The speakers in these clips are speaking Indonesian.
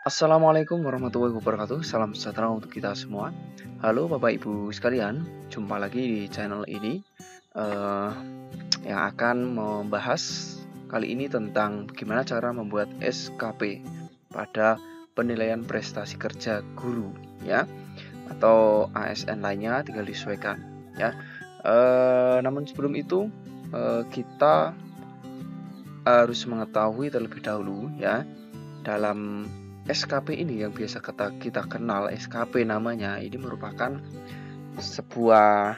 Assalamualaikum warahmatullahi wabarakatuh. Salam sejahtera untuk kita semua. Halo Bapak Ibu sekalian, jumpa lagi di channel ini eh, yang akan membahas kali ini tentang bagaimana cara membuat SKP pada penilaian prestasi kerja guru, ya, atau ASN lainnya tinggal disesuaikan, ya. Namun sebelum itu kita harus mengetahui terlebih dahulu, ya, dalam SKP ini yang biasa kita kenal SKP namanya, ini merupakan sebuah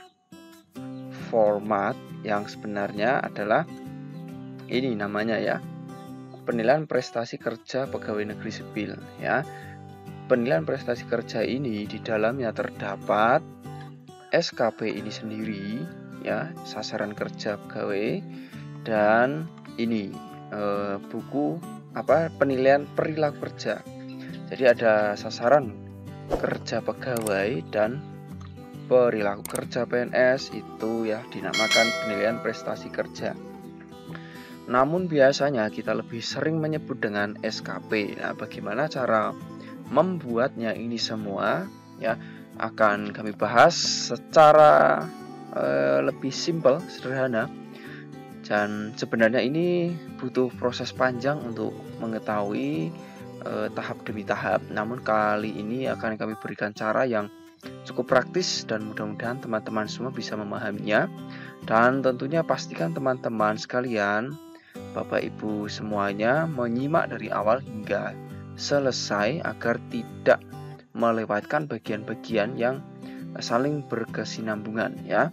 format yang sebenarnya adalah ini namanya, ya, penilaian prestasi kerja pegawai negeri sipil, ya. Penilaian prestasi kerja ini di dalamnya terdapat SKP ini sendiri, ya, sasaran kerja pegawai, dan ini buku penilaian perilaku kerja. Jadi ada sasaran kerja pegawai dan perilaku kerja PNS, itu ya dinamakan penilaian prestasi kerja. Namun biasanya kita lebih sering menyebut dengan SKP. Nah, bagaimana cara membuatnya ini semua, ya, akan kami bahas secara lebih simpel, sederhana. Dan sebenarnya ini butuh proses panjang untuk mengetahui tahap demi tahap. Namun kali ini akan kami berikan cara yang cukup praktis dan mudah-mudahan teman-teman semua bisa memahaminya. Dan tentunya pastikan teman-teman sekalian, Bapak Ibu semuanya, menyimak dari awal hingga selesai agar tidak melewatkan bagian-bagian yang saling berkesinambungan, ya.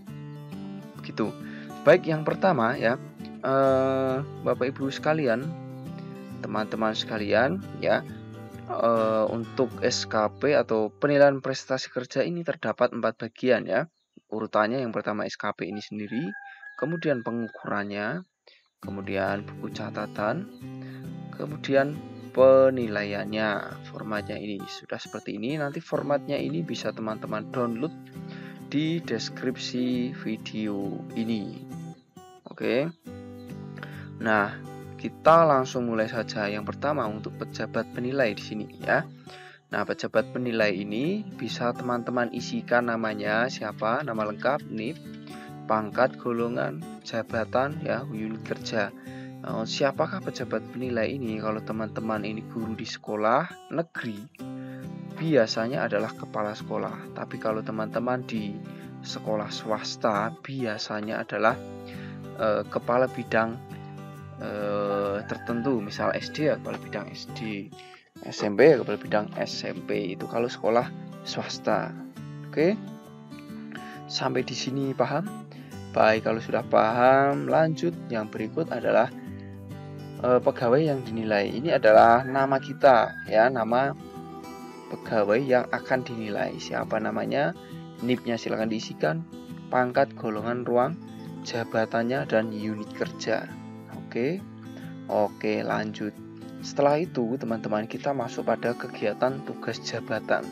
Begitu. Baik, yang pertama, ya, Bapak Ibu sekalian, teman-teman sekalian, ya, untuk SKP atau penilaian prestasi kerja ini terdapat 4 bagian, ya. Urutannya yang pertama SKP ini sendiri, kemudian pengukurannya, kemudian buku catatan, kemudian penilaiannya. Formatnya ini sudah seperti ini. Nanti formatnya ini bisa teman-teman download di deskripsi video ini. Oke. Nah, kita langsung mulai saja. Yang pertama untuk pejabat penilai di sini, ya. Nah, pejabat penilai ini bisa teman-teman isikan namanya siapa, nama lengkap, NIP, pangkat, golongan, jabatan, ya, unit kerja. Siapakah pejabat penilai ini? Kalau teman-teman ini guru di sekolah negeri, biasanya adalah kepala sekolah. Tapi kalau teman-teman di sekolah swasta, biasanya adalah kepala bidang tertentu, misal SD ya kepala bidang SD, SMP ya kepala bidang SMP, itu kalau sekolah swasta. Oke, sampai di sini paham? Baik, kalau sudah paham, lanjut. Yang berikut adalah pegawai yang dinilai. Ini adalah nama kita, ya, nama pegawai yang akan dinilai. Siapa namanya, NIP-nya silakan diisikan, pangkat, golongan, ruang, jabatannya, dan unit kerja. Oke, lanjut. Setelah itu teman-teman kita masuk pada kegiatan tugas jabatan.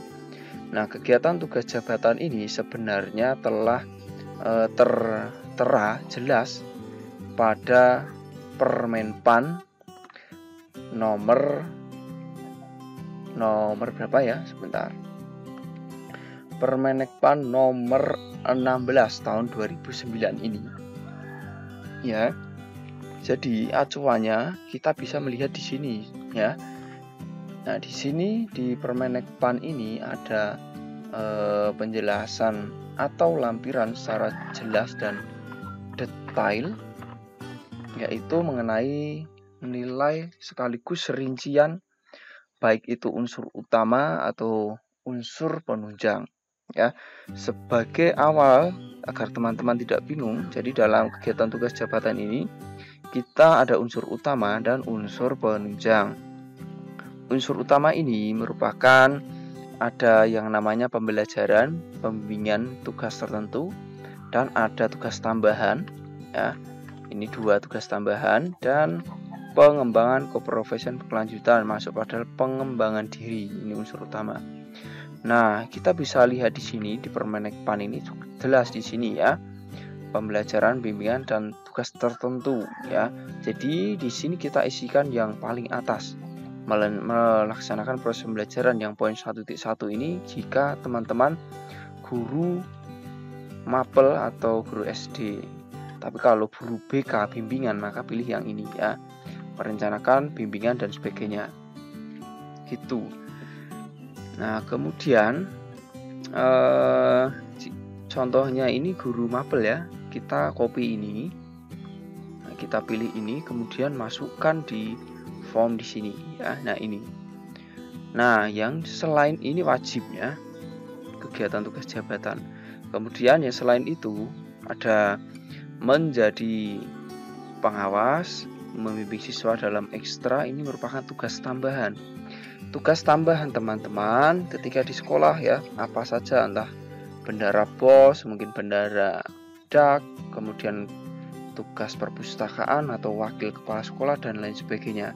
Nah, kegiatan tugas jabatan ini sebenarnya telah tertera jelas pada Permenpan nomor berapa ya? Sebentar. Permenpan nomor 16 tahun 2009 ini. Ya. Jadi acuannya kita bisa melihat di sini, ya. Nah, di sini di Permenpan ini ada penjelasan atau lampiran secara jelas dan detail, yaitu mengenai nilai sekaligus rincian baik itu unsur utama atau unsur penunjang, ya. Sebagai awal agar teman-teman tidak bingung, jadi dalam kegiatan tugas jabatan ini kita ada unsur utama dan unsur penunjang. Unsur utama ini merupakan ada yang namanya pembelajaran, pembimbingan tugas tertentu, dan ada tugas tambahan, ya. Ini 2 tugas tambahan, dan pengembangan keprofesian berkelanjutan, masuk pada pengembangan diri. Ini unsur utama. Nah, kita bisa lihat di sini di Permenpan ini jelas di sini, ya. Pembelajaran, bimbingan, dan tugas tertentu, ya. Jadi di sini kita isikan yang paling atas. melaksanakan proses pembelajaran yang poin 1.1 ini jika teman-teman guru mapel atau guru SD. Tapi kalau guru BK bimbingan maka pilih yang ini ya. Merencanakan bimbingan dan sebagainya. Gitu. Nah, kemudian contohnya ini guru mapel ya. Kita copy ini. Nah, kita pilih ini kemudian masukkan di form di sini ya. Nah, ini. Nah, yang selain ini wajibnya kegiatan tugas jabatan. Kemudian yang selain itu ada menjadi pengawas, membimbing siswa dalam ekstra, ini merupakan tugas tambahan. Tugas tambahan teman-teman ketika di sekolah ya, apa saja, entah bendara pos, mungkin bendara dak, kemudian tugas perpustakaan atau wakil kepala sekolah dan lain sebagainya.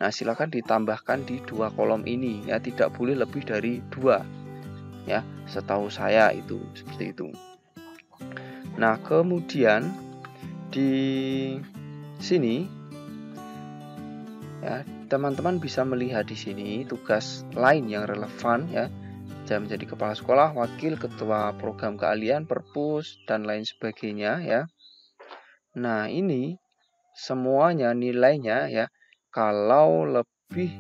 Nah, silakan ditambahkan di 2 kolom ini ya, tidak boleh lebih dari 2. Ya, setahu saya itu seperti itu. Nah, kemudian di sini ya, teman-teman bisa melihat di sini tugas lain yang relevan ya. Menjadi kepala sekolah, wakil ketua program keahlian, perpus dan lain sebagainya ya. Nah, ini semuanya nilainya ya, kalau lebih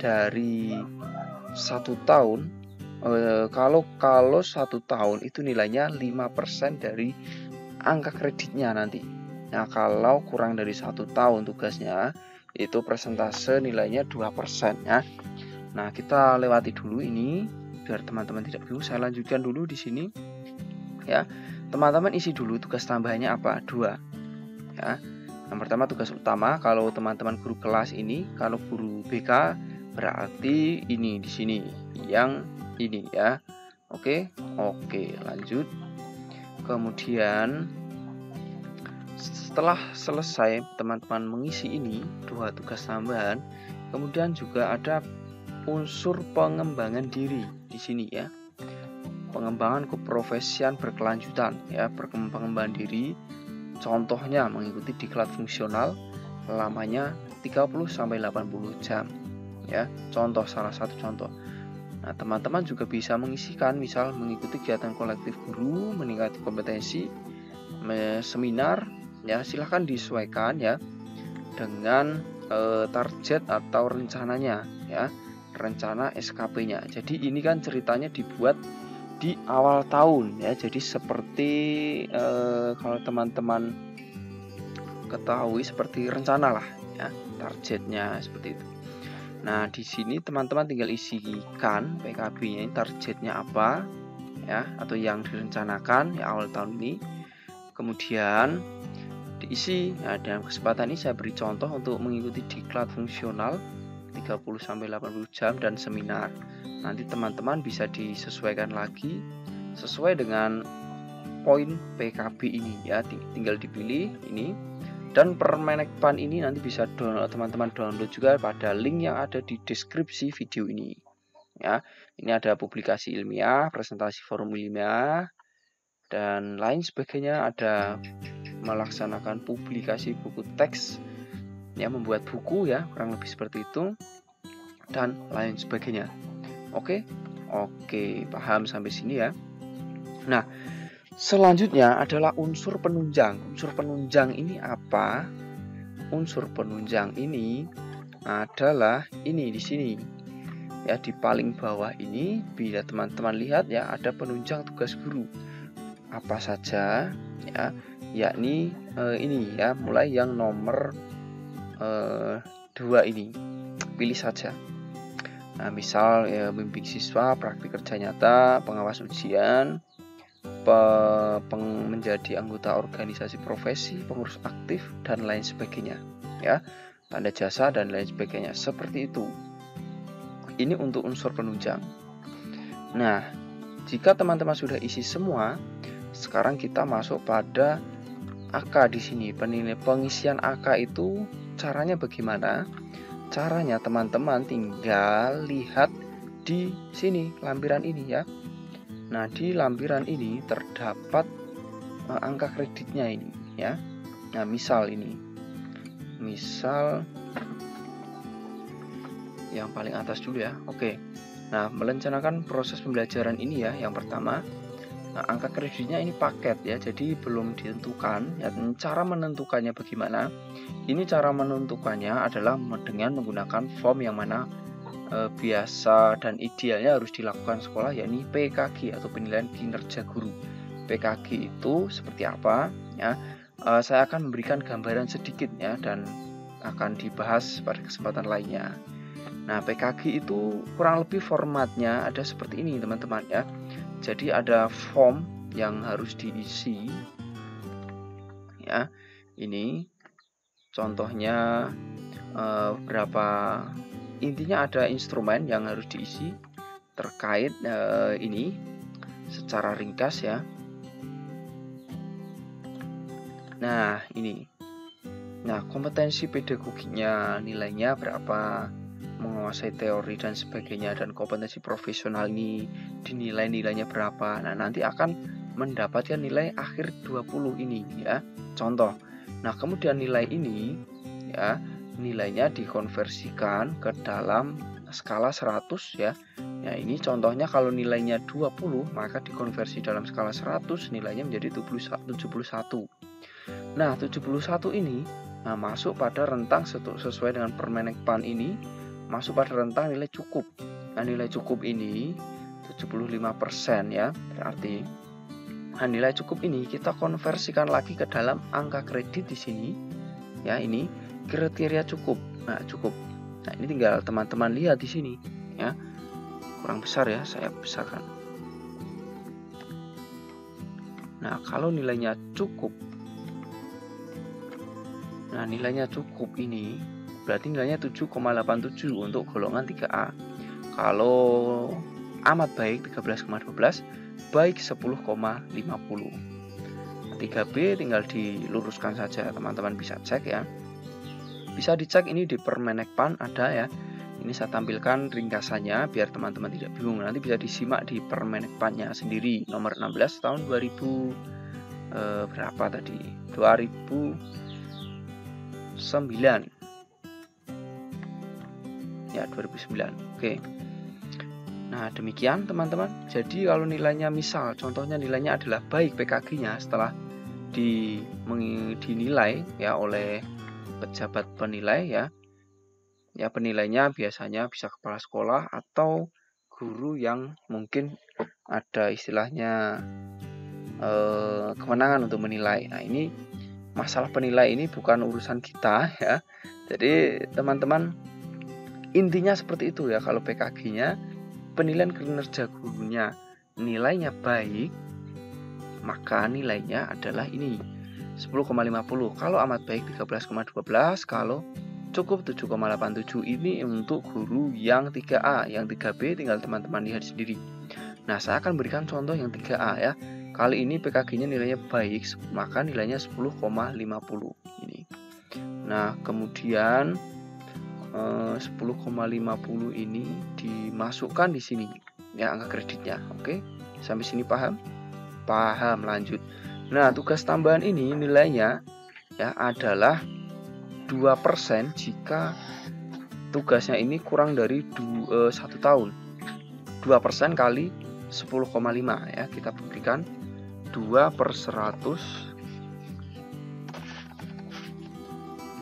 dari 1 tahun, kalau 1 tahun itu nilainya 5% dari angka kreditnya nanti. Nah, kalau kurang dari 1 tahun tugasnya, itu persentase nilainya 2% ya. Nah, kita lewati dulu ini biar teman-teman tidak bingung. Saya lanjutkan dulu di sini ya. Teman-teman isi dulu tugas tambahannya apa? 2 ya. Yang pertama tugas utama, kalau teman-teman guru kelas ini, kalau guru BK berarti ini di sini yang ini ya. Oke, lanjut. Kemudian setelah selesai teman-teman mengisi ini 2 tugas tambahan, kemudian juga ada unsur pengembangan diri di sini ya. Pengembangan keprofesian berkelanjutan ya, pengembangan diri. Contohnya mengikuti diklat fungsional lamanya 30-80 jam ya. Salah satu contoh. Nah, teman-teman juga bisa mengisikan misal mengikuti kegiatan kolektif guru, meningkatkan kompetensi, seminar ya, silahkan disesuaikan ya dengan target atau rencananya ya, rencana SKP-nya. Jadi ini kan ceritanya dibuat di awal tahun ya. Jadi seperti kalau teman-teman ketahui seperti rencana lah ya, targetnya seperti itu. Nah, di sini teman-teman tinggal isikan PKB-nya, targetnya apa ya, atau yang direncanakan ya awal tahun ini. Kemudian diisi. Nah, dalam kesempatan ini saya beri contoh untuk mengikuti diklat fungsional 30-80 jam dan seminar. Nanti teman-teman bisa disesuaikan lagi sesuai dengan poin PKB ini ya, tinggal dipilih ini. Dan Permenekpan ini nanti bisa teman-teman download juga pada link yang ada di deskripsi video ini ya. Ini ada publikasi ilmiah, presentasi forum ilmiah dan lain sebagainya. Ada melaksanakan publikasi buku teks ya, membuat buku ya, kurang lebih seperti itu dan lain sebagainya. Oke, paham sampai sini ya. Nah, selanjutnya adalah unsur penunjang. Unsur penunjang ini apa? Unsur penunjang ini adalah ini di sini. Ya, di paling bawah ini bila teman-teman lihat ya, ada penunjang tugas guru. Apa saja ya? Yakni ini ya, mulai yang nomor 2 ini. Pilih saja. Nah, misal ya, membimbing siswa, praktik kerja nyata, pengawas ujian, menjadi anggota organisasi profesi, pengurus aktif dan lain sebagainya ya, tanda jasa dan lain sebagainya, seperti itu. Ini untuk unsur penunjang. Nah, jika teman-teman sudah isi semua, sekarang kita masuk pada AK di sini. Pengisian AK itu caranya bagaimana? Caranya teman-teman tinggal lihat di sini lampiran ini ya. Nah, di lampiran ini terdapat angka kreditnya ini ya. Nah, misal ini. Misal yang paling atas dulu ya. Oke. Nah, merencanakan proses pembelajaran ini ya, yang pertama. Nah, angka kreditnya ini paket ya, jadi belum ditentukan. Ya, cara menentukannya bagaimana? Ini cara menentukannya adalah dengan menggunakan form yang mana biasa dan idealnya harus dilakukan sekolah, yakni PKG atau penilaian kinerja guru. PKG itu seperti apa? Ya, saya akan memberikan gambaran sedikit ya, dan akan dibahas pada kesempatan lainnya. Nah, PKG itu kurang lebih formatnya ada seperti ini teman-teman ya. Jadi ada form yang harus diisi ya. Ini contohnya berapa, intinya ada instrumen yang harus diisi terkait ini secara ringkas ya. Nah, ini. Nah, kompetensi pedagogiknya nilainya berapa, menguasai teori dan sebagainya, dan kompetensi profesional ini dinilai nilainya berapa. Nah, nanti akan mendapatkan nilai akhir 20 ini ya. Contoh. Nah, kemudian nilai ini ya, nilainya dikonversikan ke dalam skala 100 ya. Nah, ini contohnya kalau nilainya 20, maka dikonversi dalam skala 100 nilainya menjadi 71. Nah, 71 ini masuk pada rentang sesuai dengan Permenekpan ini, masuk pada rentang nilai cukup. Nah, nilai cukup ini 75% ya, berarti nilai cukup ini kita konversikan lagi ke dalam angka kredit di sini. Ya, ini kriteria cukup. Nah, cukup. Nah, ini tinggal teman-teman lihat di sini ya. Kurang besar ya, saya besarkan. Nah, kalau nilainya cukup, nah, nilainya cukup ini berarti nilainya 7,87 untuk golongan 3A. Kalau amat baik 13,12, baik 10,50. 3B tinggal diluruskan saja, teman-teman bisa cek ya. Bisa dicek ini di Permenekpan ada ya. Ini saya tampilkan ringkasannya biar teman-teman tidak bingung. Nanti bisa disimak di Permenekpannya sendiri, nomor 16 tahun 2000 berapa tadi? 2009 ya, 2009. Oke. Nah, demikian teman-teman. Jadi kalau nilainya misal contohnya nilainya adalah baik PKG-nya setelah dinilai ya oleh pejabat penilai ya. Ya, penilainya biasanya bisa kepala sekolah atau guru yang mungkin ada istilahnya kewenangan untuk menilai. Nah, ini masalah penilai ini bukan urusan kita ya. Jadi teman-teman, intinya seperti itu ya. Kalau PKG-nya, penilaian kinerja gurunya, nilainya baik, maka nilainya adalah ini 10,50. Kalau amat baik 13,12. Kalau cukup 7,87. Ini untuk guru yang 3A. Yang 3B tinggal teman-teman lihat sendiri. Nah, saya akan berikan contoh yang 3A ya. Kali ini PKG-nya nilainya baik, maka nilainya 10,50 ini. Nah, kemudian 10,50 ini dimasukkan di sini ya, angka kreditnya. Oke, sampai sini paham? Paham, lanjut. Nah, tugas tambahan ini nilainya ya adalah 2% jika tugasnya ini kurang dari 1 tahun. 2% kali 10,5 ya, kita berikan 2/100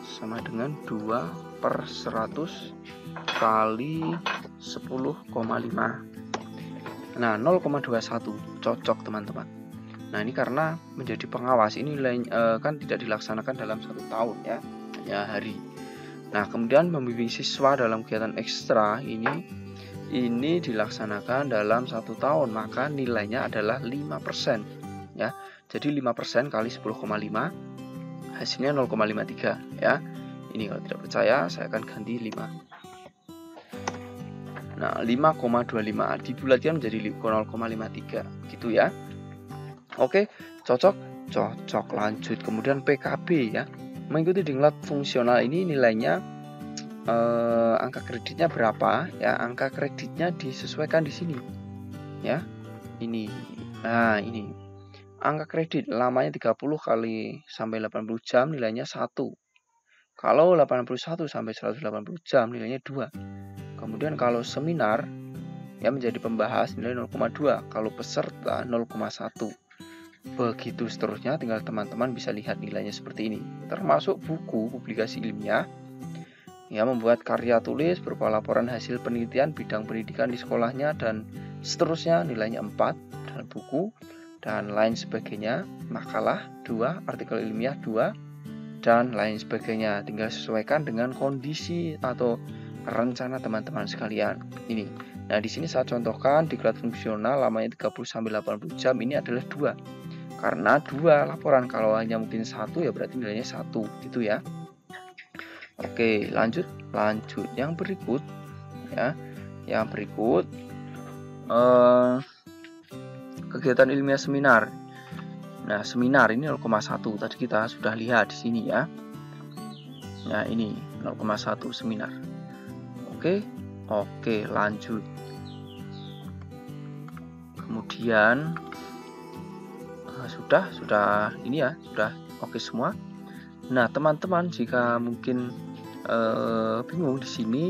sama dengan 2/100 kali 10,5. Nah, 0,21 cocok teman-teman. Nah, ini karena menjadi pengawas ini kan tidak dilaksanakan dalam 1 tahun ya, hanya hari. Nah, kemudian membimbing siswa dalam kegiatan ekstra ini dilaksanakan dalam 1 tahun, maka nilainya adalah 5% ya. Jadi 5% kali 10,5 hasilnya 0,53 ya. Ini kalau tidak percaya saya akan ganti 5. Nah, 5,25 dibulatkan menjadi 0,53 gitu ya. Oke, cocok? Cocok, lanjut. Kemudian PKB ya. Mengikuti diklat fungsional ini nilainya angka kreditnya berapa ya? Angka kreditnya disesuaikan di sini. Ya. Ini. Nah, ini. Angka kredit lamanya 30 kali sampai 80 jam nilainya 1. Kalau 81 sampai 180 jam nilainya 2. Kemudian kalau seminar ya menjadi pembahas nilai 0,2, kalau peserta 0,1. Begitu seterusnya, tinggal teman-teman bisa lihat nilainya seperti ini. Termasuk buku publikasi ilmiah, ya membuat karya tulis berupa laporan hasil penelitian bidang pendidikan di sekolahnya dan seterusnya, nilainya 4 dalam buku dan lain sebagainya. Makalah 2, artikel ilmiah 2 dan lain sebagainya. Tinggal sesuaikan dengan kondisi atau rencana teman-teman sekalian. Ini. Nah, di sini saya contohkan diklat fungsional lamanya 30-80 jam ini adalah 2. Karena 2 laporan, kalau hanya mungkin 1 ya berarti nilainya 1 gitu ya. Oke, lanjut. Yang berikut ya. Yang berikut kegiatan ilmiah seminar. Nah, seminar ini 0,1 tadi kita sudah lihat di sini ya. Nah, ini 0,1 seminar. Oke, lanjut. Kemudian sudah ini ya, sudah oke semua. Nah, teman-teman jika mungkin bingung di sini,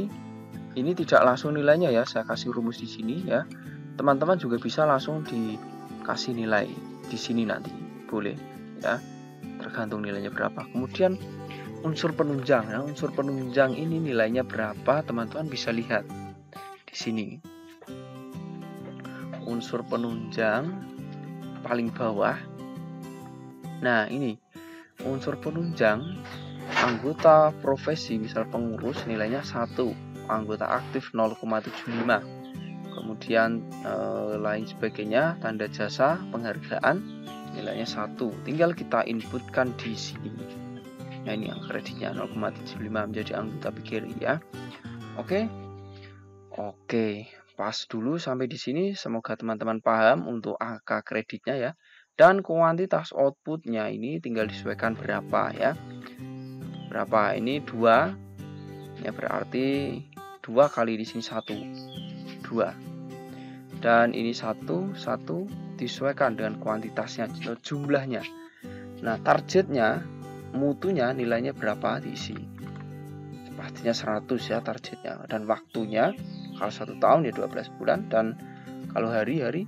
ini tidak langsung nilainya ya, saya kasih rumus di sini ya. Teman-teman juga bisa langsung dikasih nilai di sini nanti, boleh ya, tergantung nilainya berapa. Kemudian unsur penunjang, nah unsur penunjang ini nilainya berapa, teman-teman bisa lihat di sini. Unsur penunjang paling bawah. Nah, ini unsur penunjang anggota profesi, misal pengurus nilainya 1, anggota aktif 0,75. Kemudian lain sebagainya, tanda jasa, penghargaan nilainya 1. Tinggal kita inputkan di sini. Nah, ini yang kreditnya 0,75 menjadi anggota PGRI ya. Oke, pas dulu sampai di sini. Semoga teman-teman paham untuk angka kreditnya ya. Dan kuantitas outputnya ini tinggal disesuaikan berapa ya. Berapa ini 2 ya, berarti 2 kali di sini 1, 2. Dan ini 1 disesuaikan dengan kuantitasnya, jumlahnya. Nah, targetnya, mutunya nilainya berapa diisi. Pastinya 100 ya targetnya. Dan waktunya kalau 1 tahun ya 12 bulan, dan kalau hari-hari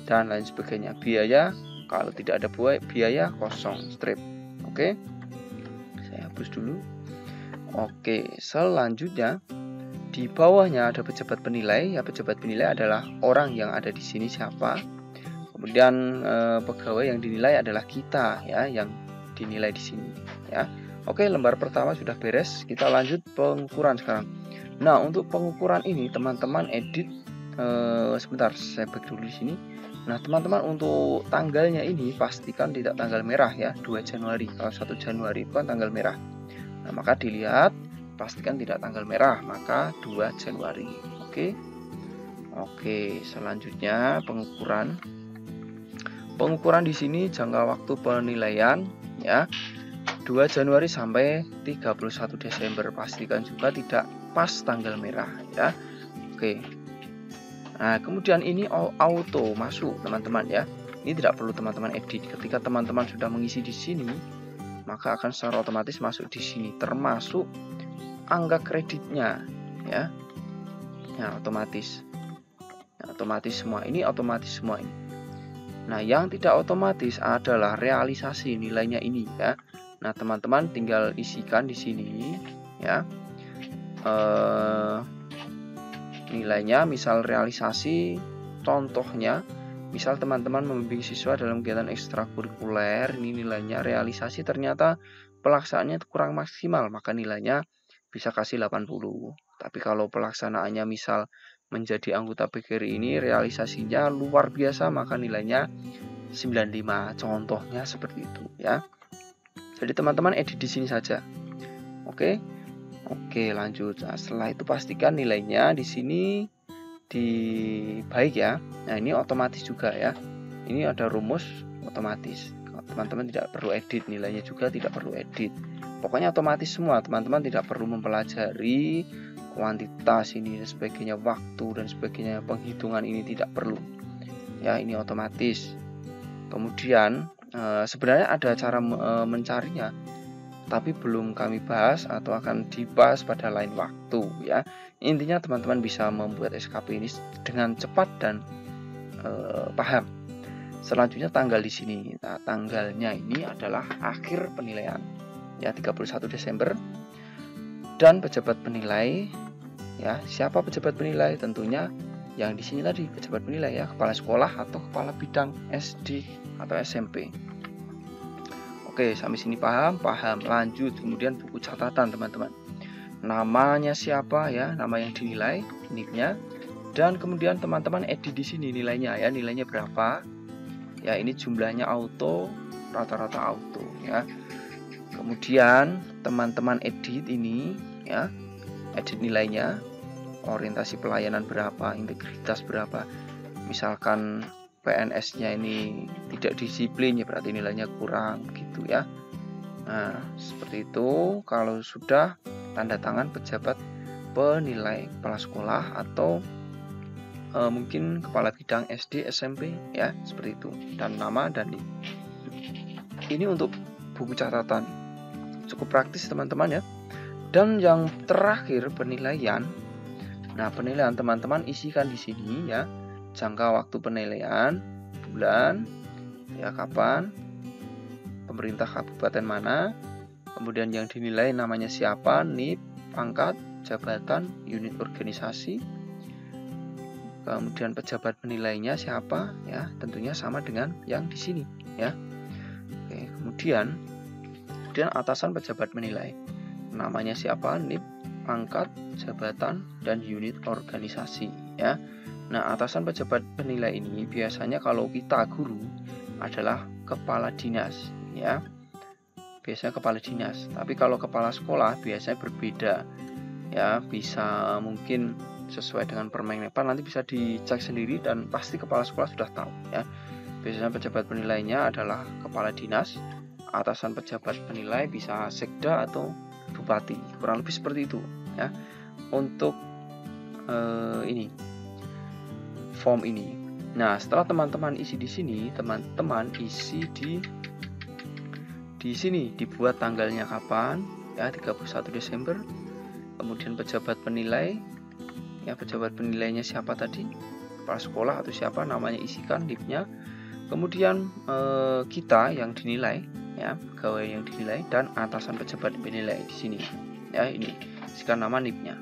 dan lain sebagainya. Biaya, kalau tidak ada biaya kosong, strip. Oke, saya hapus dulu. Oke, selanjutnya di bawahnya ada pejabat penilai. Ya, pejabat penilai adalah orang yang ada di sini siapa. Kemudian pegawai yang dinilai adalah kita ya, yang dinilai di sini ya. Oke, lembar pertama sudah beres. Kita lanjut pengukuran sekarang. Nah, untuk pengukuran ini teman-teman edit sebentar, saya back dulu di sini. Nah, teman-teman untuk tanggalnya ini pastikan tidak tanggal merah ya, 2 Januari. Kalau 1 Januari itu kan tanggal merah. Nah, maka dilihat pastikan tidak tanggal merah, maka 2 Januari. Oke, selanjutnya pengukuran. Pengukuran di sini jangka waktu penilaian ya, 2 Januari sampai 31 Desember. Pastikan juga tidak pas tanggal merah ya. Oke. Nah, kemudian ini auto masuk teman-teman ya. Ini tidak perlu teman-teman edit. Ketika teman-teman sudah mengisi di sini, maka akan secara otomatis masuk di sini, termasuk angka kreditnya ya. Nah, otomatis. Nah, otomatis semua ini, otomatis semua ini. Nah, yang tidak otomatis adalah realisasi nilainya ini ya. Nah, teman-teman tinggal isikan di sini ya. Nilainya, misal realisasi, contohnya misal teman-teman membimbing siswa dalam kegiatan ekstrakurikuler, ini nilainya realisasi ternyata pelaksanaannya kurang maksimal, maka nilainya bisa kasih 80. Tapi kalau pelaksanaannya misal menjadi anggota PGRI ini realisasinya luar biasa, maka nilainya 95. Contohnya seperti itu ya. Jadi teman-teman edit di sini saja. Oke, lanjut. Nah, setelah itu pastikan nilainya di sini baik ya. Nah, ini otomatis juga ya. Ini ada rumus otomatis. Teman-teman tidak perlu edit, nilainya juga tidak perlu edit. Pokoknya otomatis semua. Teman-teman tidak perlu mempelajari kuantitas ini dan sebagainya, waktu dan sebagainya, penghitungan ini tidak perlu. Ya, ini otomatis. Kemudian sebenarnya ada cara mencarinya. tapi belum kami bahas atau akan dibahas pada lain waktu ya. Intinya teman-teman bisa membuat SKP ini dengan cepat dan paham. Selanjutnya tanggal di sini. Nah, tanggalnya ini adalah akhir penilaian ya, 31 Desember. Dan pejabat penilai ya, siapa pejabat penilai? Tentunya yang di sini tadi pejabat penilai ya, kepala sekolah atau kepala bidang SD atau SMP. Oke, sampai sini paham? Paham. Lanjut, kemudian buku catatan teman-teman. Namanya siapa ya, nama yang dinilai, NIP-nya, dan kemudian teman-teman edit di sini nilainya ya, nilainya berapa? Ya, ini jumlahnya auto, rata-rata auto ya. Kemudian teman-teman edit ini ya, edit nilainya, orientasi pelayanan berapa, integritas berapa. Misalkan PNS-nya ini tidak disiplin ya, berarti nilainya kurang gitu ya. Nah, seperti itu. Kalau sudah, tanda tangan pejabat penilai, kepala sekolah atau mungkin kepala bidang SD SMP ya, seperti itu, dan nama dan NIP. Ini untuk buku catatan, cukup praktis teman-teman ya. Dan yang terakhir penilaian. Nah, penilaian teman-teman isikan di sini ya, jangka waktu penilaian, bulan, ya kapan, pemerintah kabupaten mana, kemudian yang dinilai namanya siapa, NIP, pangkat, jabatan, unit organisasi, kemudian pejabat penilainya siapa, ya tentunya sama dengan yang di sini ya. Oke, kemudian atasan pejabat penilai, namanya siapa, NIP, pangkat, jabatan, dan unit organisasi ya. Nah, atasan pejabat penilai ini biasanya kalau kita guru adalah kepala dinas ya. Biasanya kepala dinas. Tapi kalau kepala sekolah biasanya berbeda ya, bisa mungkin sesuai dengan Permenpan, nanti bisa dicek sendiri dan pasti kepala sekolah sudah tahu ya. Biasanya pejabat penilainya adalah kepala dinas, atasan pejabat penilai bisa sekda atau bupati, kurang lebih seperti itu ya. Untuk ini form ini. Nah, setelah teman-teman isi di sini, teman-teman isi di sini dibuat tanggalnya kapan ya, 31 Desember. Kemudian pejabat penilai ya, pejabat penilainya siapa tadi, kepala sekolah atau siapa, namanya isikan, NIP-nya. Kemudian kita yang dinilai ya, pegawai yang dinilai, dan atasan pejabat penilai di sini ya, ini isikan nama, NIP-nya.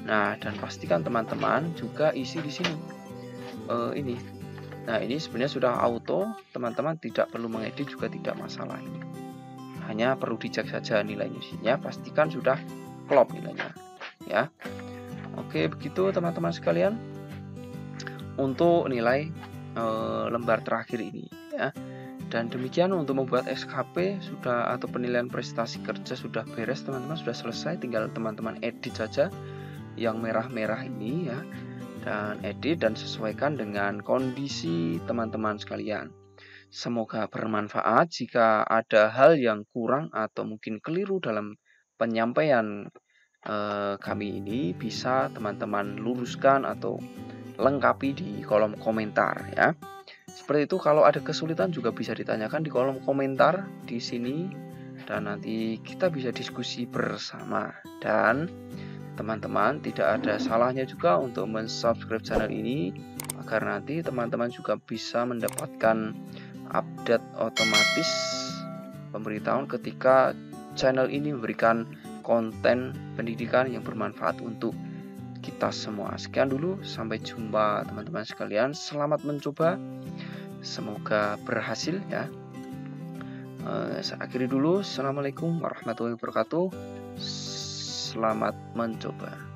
Nah, dan pastikan teman-teman juga isi di sini ini. Nah, ini sebenarnya sudah auto, teman-teman tidak perlu mengedit juga tidak masalah ini. Hanya perlu dicek saja nilainya ya, pastikan sudah klop nilainya ya. Oke, begitu teman-teman sekalian untuk nilai lembar terakhir ini ya. Dan demikian untuk membuat SKP sudah, atau penilaian prestasi kerja sudah beres teman-teman, sudah selesai, tinggal teman-teman edit saja yang merah-merah ini ya, dan edit dan sesuaikan dengan kondisi teman-teman sekalian. Semoga bermanfaat. Jika ada hal yang kurang atau mungkin keliru dalam penyampaian kami ini, bisa teman-teman luruskan atau lengkapi di kolom komentar ya. Seperti itu. Kalau ada kesulitan juga bisa ditanyakan di kolom komentar di sini, dan nanti kita bisa diskusi bersama. Dan teman-teman tidak ada salahnya juga untuk mensubscribe channel ini, agar nanti teman-teman juga bisa mendapatkan update otomatis pemberitahuan ketika channel ini memberikan konten pendidikan yang bermanfaat untuk kita semua. Sekian dulu, sampai jumpa teman-teman sekalian. Selamat mencoba, semoga berhasil ya. Saya akhiri dulu. Assalamualaikum warahmatullahi wabarakatuh. Selamat mencoba.